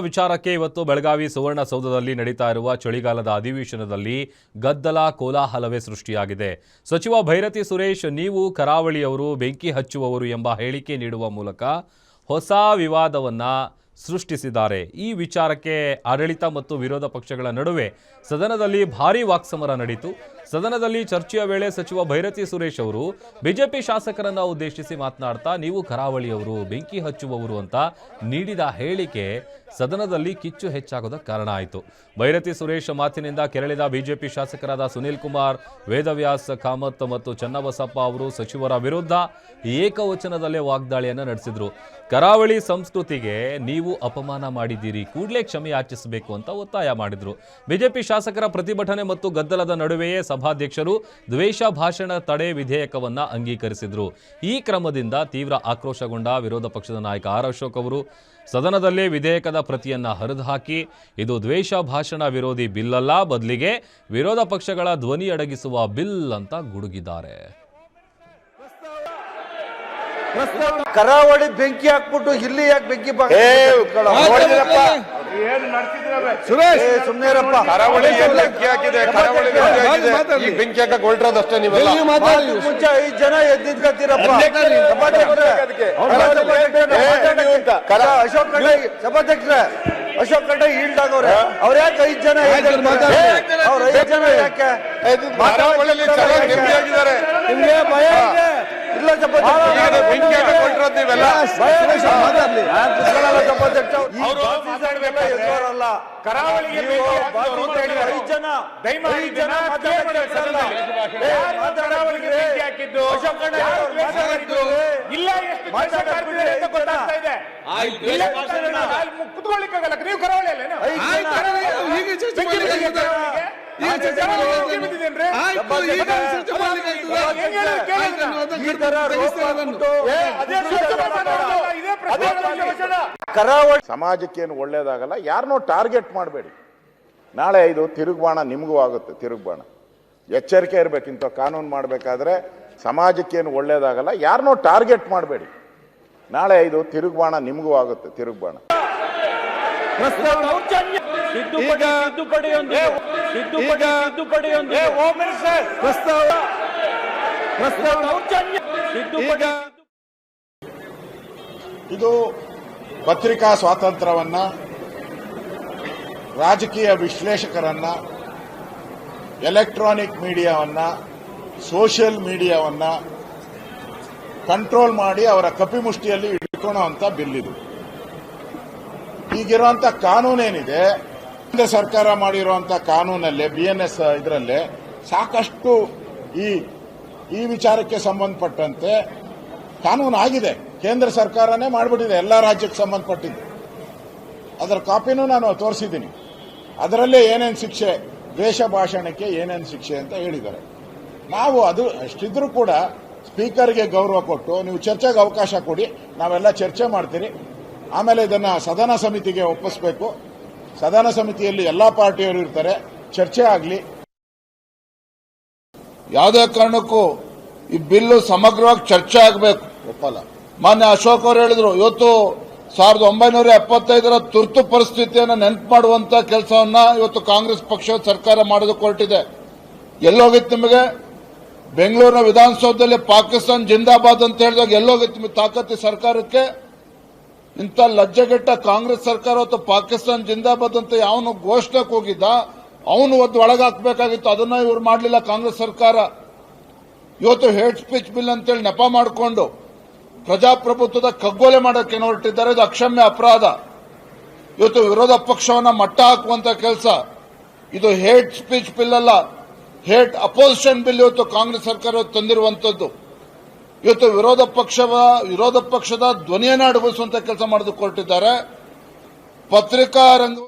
ವಿಚಾರಕ್ಕೆ ಇವತ್ತು ಬೆಳಗಾವಿ ಸುವರ್ಣಸೌಧದಲ್ಲಿ ನಡೀತಾ ಇರುವ ಚಳಿಗಾಲದ ಅಧಿವೇಶನದಲ್ಲಿ ಗದ್ದಲ ಕೋಲಾಹಲವೇ ಸೃಷ್ಟಿಯಾಗಿದೆ. ಸಚಿವ ಭೈರತಿ ಸುರೇಶ್ ನೀವು ಕರಾವಳಿಯವರು ಬೆಂಕಿ ಹಚ್ಚುವವರು ಎಂಬ ಹೇಳಿಕೆ ನೀಡುವ ಮೂಲಕ ಹೊಸ ವಿವಾದವನ್ನ ಸೃಷ್ಟಿಸಿದ್ದಾರೆ. ಈ ವಿಚಾರಕ್ಕೆ ಆಡಳಿತ ಮತ್ತು ವಿರೋಧ ಪಕ್ಷಗಳ ನಡುವೆ ಸದನದಲ್ಲಿ ಭಾರೀ ವಾಕ್ಸಮರ ನಡೆಯಿತು. ಸದನದಲ್ಲಿ ಚರ್ಚೆಯ ವೇಳೆ ಸಚಿವ ಭೈರತಿ ಸುರೇಶ್ ಅವರು ಬಿಜೆಪಿ ಶಾಸಕರನ್ನ ಉದ್ದೇಶಿಸಿ ಮಾತನಾಡ್ತಾ ನೀವು ಕರಾವಳಿಯವರು ಬೆಂಕಿ ಹಚ್ಚುವವರು ಅಂತ ನೀಡಿದ ಹೇಳಿಕೆ ಸದನದಲ್ಲಿ ಕಿಚ್ಚು ಹೆಚ್ಚಾಗೋದಕ್ಕೆ ಕಾರಣ ಆಯಿತು. ಭೈರತಿ ಸುರೇಶ್ ಮಾತಿನಿಂದ ಕೆರಳಿದ ಬಿಜೆಪಿ ಶಾಸಕರಾದ ಸುನೀಲ್ ಕುಮಾರ್, ವೇದವ್ಯಾಸ್ ಕಾಮತ್ ಮತ್ತು ಚನ್ನಬಸಪ್ಪ ಅವರು ಸಚಿವರ ವಿರುದ್ಧ ಏಕವಚನದಲ್ಲೇ ವಾಗ್ದಾಳಿಯನ್ನು ನಡೆಸಿದ್ರು. ಕರಾವಳಿ ಸಂಸ್ಕೃತಿಗೆ ನೀವು ಅಪಮಾನ ಮಾಡಿದ್ದೀರಿ, ಕೂಡಲೇ ಕ್ಷಮೆ ಯಾಚಿಸಬೇಕು ಅಂತ ಒತ್ತಾಯ ಮಾಡಿದ್ರು. ಬಿಜೆಪಿ ಶಾಸಕರ ಪ್ರತಿಭಟನೆ ಮತ್ತು ಗದ್ದಲದ ನಡುವೆಯೇ ಸಭಾಧ್ಯಕ್ಷರು ದ್ವೇಷ ಭಾಷಣ ತಡೆ ವಿಧೇಯಕವನ್ನ ಅಂಗೀಕರಿಸಿದ್ರು. ಈ ಕ್ರಮದಿಂದ ತೀವ್ರ ಆಕ್ರೋಶಗೊಂಡ ವಿರೋಧ ಪಕ್ಷದ ನಾಯಕ ಆರ್ ಅಶೋಕ್ ಅವರು ಸದನದಲ್ಲೇ ವಿಧೇಯಕದ ಪ್ರತಿಯನ್ನ ಹರಿದುಹಾಕಿ ಇದು ದ್ವೇಷ ಭಾಷಣ ವಿರೋಧಿ ಬಿಲ್ ಅಲ್ಲ, ಬದಲಿಗೆ ವಿರೋಧ ಪಕ್ಷಗಳ ಧ್ವನಿ ಅಡಗಿಸುವ ಬಿಲ್ ಅಂತ ಗುಡುಗಿದ್ದಾರೆ. ಕರಾವಳಿ ಬೆಂಕಿ ಹಾಕ್ಬಿಟ್ಟು ಇಲ್ಲಿ ಯಾಕೆ ಬೆಂಕಿ ಸುಮ್ಮನೆರಪ್ಪ, ಕರಾವಳಿ ಬೆಂಕಿ ಹಾಕಿದೆ, ಕರಾವಳಿ ಬೆಂಕಿ ಹಾಕಕ್ ಹೊರಟ್ರದಷ್ಟೇ. ನೀವೆಲ್ಲ ಮುಂಚೆ 5 ಜನ ಎದ್ದಿದ್ಕತ್ತೀರಪ್ಪ. ಅಶೋಕ್ ಖಂಡ್ರೆ ಸಭಾಧ್ಯಕ್ಷರೇ, ಅಶೋಕ್ ಖಂಡ್ರೆ ಈಲ್ಡ್ ಆಗವ್ರೆ. ಅವ್ರ ಯಾಕೆ 5 ಜನ ಅವ್ರ 5 ಜನ ಯಾಕೆ ನಿಮ್ಗೆ ಭಯ ಇದೆ? ಇಲ್ಲ ಕುತ್ಕೊಳ್ಳಿಕ್ಕಾಗಲ್ಲ. ನೀವು ಕರಾವಳಿಯಲ್ಲ ಸಮಾಜಕ್ಕೇನು ಒಳ್ಳೇದಾಗಲ್ಲ. ಯಾರನ್ನೋ ಟಾರ್ಗೆಟ್ ಮಾಡಬೇಡಿ. ನಾಳೆ ಇದು ತಿರುಗ್ಬಾಣ ನಿಮಗೂ ಆಗುತ್ತೆ. ತಿರುಗ್ಬಾಣ ಎಚ್ಚರಿಕೆ ಇರಬೇಕು. ಇಂಥ ಕಾನೂನು ಮಾಡಬೇಕಾದ್ರೆ ಸಮಾಜಕ್ಕೇನು ಒಳ್ಳೇದಾಗಲ್ಲ. ಯಾರನ್ನೋ ಟಾರ್ಗೆಟ್ ಮಾಡಬೇಡಿ. ನಾಳೆ ಇದು ತಿರುಗ್ಬಾಣ ನಿಮಗೂ ಆಗುತ್ತೆ. ತಿರುಗ್ಬಾಣ ಇದು ಪತ್ರಿಕಾ ಸ್ವಾತಂತ್ರ್ಯವನ್ನ, ರಾಜಕೀಯ ವಿಶ್ಲೇಷಕರನ್ನ, ಎಲೆಕ್ಟ್ರಾನಿಕ್ ಮೀಡಿಯಾವನ್ನ, ಸೋಷಿಯಲ್ ಮೀಡಿಯಾವನ್ನ ಕಂಟ್ರೋಲ್ ಮಾಡಿ ಅವರ ಕಪಿಮುಷ್ಟಿಯಲ್ಲಿ ಇಟ್ಕೊಳ್ಳುವಂತ ಬಿಲ್ ಇದು. ಈಗಿರುವಂತ ಕಾನೂನೇನಿದೆ, ಕೇಂದ್ರ ಸರ್ಕಾರ ಮಾಡಿರುವಂತ ಕಾನೂನಲ್ಲೇ BNS ಇದರಲ್ಲೇ ಸಾಕಷ್ಟು ಈ ವಿಚಾರಕ್ಕೆ ಸಂಬಂಧಪಟ್ಟಂತೆ ಕಾನೂನು ಆಗಿದೆ. ಕೇಂದ್ರ ಸರ್ಕಾರನೇ ಮಾಡಿಬಿಟ್ಟಿದೆ ಎಲ್ಲ ರಾಜ್ಯಕ್ಕೆ ಸಂಬಂಧಪಟ್ಟಿದ್ದು. ಅದರ ಕಾಪಿನೂ ನಾನು ತೋರಿಸಿದ್ದೀನಿ. ಅದರಲ್ಲೇ ಏನೇನು ಶಿಕ್ಷೆ, ದ್ವೇಷ ಭಾಷಣಕ್ಕೆ ಏನೇನು ಶಿಕ್ಷೆ ಅಂತ ಹೇಳಿದ್ದಾರೆ. ನಾವು ಅದು ಅಷ್ಟಿದ್ರೂ ಕೂಡ ಸ್ಪೀಕರ್ಗೆ ಗೌರವ ಕೊಟ್ಟು ನೀವು ಚರ್ಚೆಗೆ ಅವಕಾಶ ಕೊಡಿ, ನಾವೆಲ್ಲ ಚರ್ಚೆ ಮಾಡ್ತೀರಿ. ಆಮೇಲೆ ಇದನ್ನ ಸದನ ಸಮಿತಿಗೆ ಒಪ್ಪಿಸಬೇಕು. ಸದನ ಸಮಿತಿಯಲ್ಲಿ ಎಲ್ಲಾ ಪಾರ್ಟಿಯವರು ಇರ್ತಾರೆ, ಚರ್ಚೆ ಆಗಲಿ. ಯಾವುದೇ ಕಾರಣಕ್ಕೂ ಈ ಬಿಲ್ಲು ಸಮಗ್ರವಾಗಿ ಚರ್ಚೆ ಆಗಬೇಕು. ಒಪ್ಪಲ್ಲ. ಮಾನ್ಯ ಅಶೋಕ್ ಅವರು ಹೇಳಿದ್ರು, ಇವತ್ತು 1975ರ ತುರ್ತು ಪರಿಸ್ಥಿತಿಯನ್ನು ನೆನಪು ಮಾಡುವಂತ ಕೆಲಸವನ್ನ ಇವತ್ತು ಕಾಂಗ್ರೆಸ್ ಪಕ್ಷ ಸರ್ಕಾರ ಮಾಡೋದಕ್ಕೆ ಹೊರಟಿದೆ. ಎಲ್ಲೋಗಿತ್ತು ನಿಮಗೆ? ಬೆಂಗಳೂರಿನ ವಿಧಾನಸೌಧದಲ್ಲಿ ಪಾಕಿಸ್ತಾನ್ ಜಿಂದಾಬಾದ್ ಅಂತ ಹೇಳಿದಾಗ ಎಲ್ಲೋಗಿತ್ತು ನಿಮಗೆ ತಾಕತ್ತಿ ಸರ್ಕಾರಕ್ಕೆ? ಇಂಥ ಲಜ್ಜೆಗೆಟ್ಟ ಕಾಂಗ್ರೆಸ್ ಸರ್ಕಾರ ಇವತ್ತು ಪಾಕಿಸ್ತಾನ್ ಜಿಂದಾಬಾದ್ ಅಂತ ಯಾವನು ಘೋಷಣೆಗೆ ಹೋಗಿದ್ದ ಅವನು ಒದ್ದು ಒಳಗಾಕಬೇಕಾಗಿತ್ತು. ಅದನ್ನ ಇವ್ರು ಮಾಡಲಿಲ್ಲ ಕಾಂಗ್ರೆಸ್ ಸರ್ಕಾರ. ಇವತ್ತು ಹೇಟ್ ಸ್ಪೀಚ್ ಬಿಲ್ ಅಂತೇಳಿ ನೆಪ ಮಾಡಿಕೊಂಡು ಪ್ರಜಾಪ್ರಭುತ್ವದ ಕಗ್ಗೊಲೆ ಮಾಡೋಕೆ ಹೊರಟಿದ್ದಾರೆ. ಇದು ಅಕ್ಷಮ್ಯ ಅಪರಾಧ. ಇವತ್ತು ವಿರೋಧ ಪಕ್ಷವನ್ನ ಮಟ್ಟ ಹಾಕುವಂತ ಕೆಲಸ ಇದು. ಹೇಟ್ ಸ್ಪೀಚ್ ಬಿಲ್ ಅಲ್ಲ, ಹೇಟ್ ಅಪೋಸಿಷನ್ ಬಿಲ್ ಇವತ್ತು ಕಾಂಗ್ರೆಸ್ ಸರ್ಕಾರ ತಂದಿರುವಂತದ್ದು. ಇವತ್ತು ವಿರೋಧ ಪಕ್ಷದ ಧ್ವನಿಯನ್ನು ಅಡಗಿಸುವಂತ ಕೆಲಸ ಮಾಡೋದಕ್ಕೆ ಹೊರಟಿದ್ದಾರೆ. ಪತ್ರಿಕಾ ರಂಗ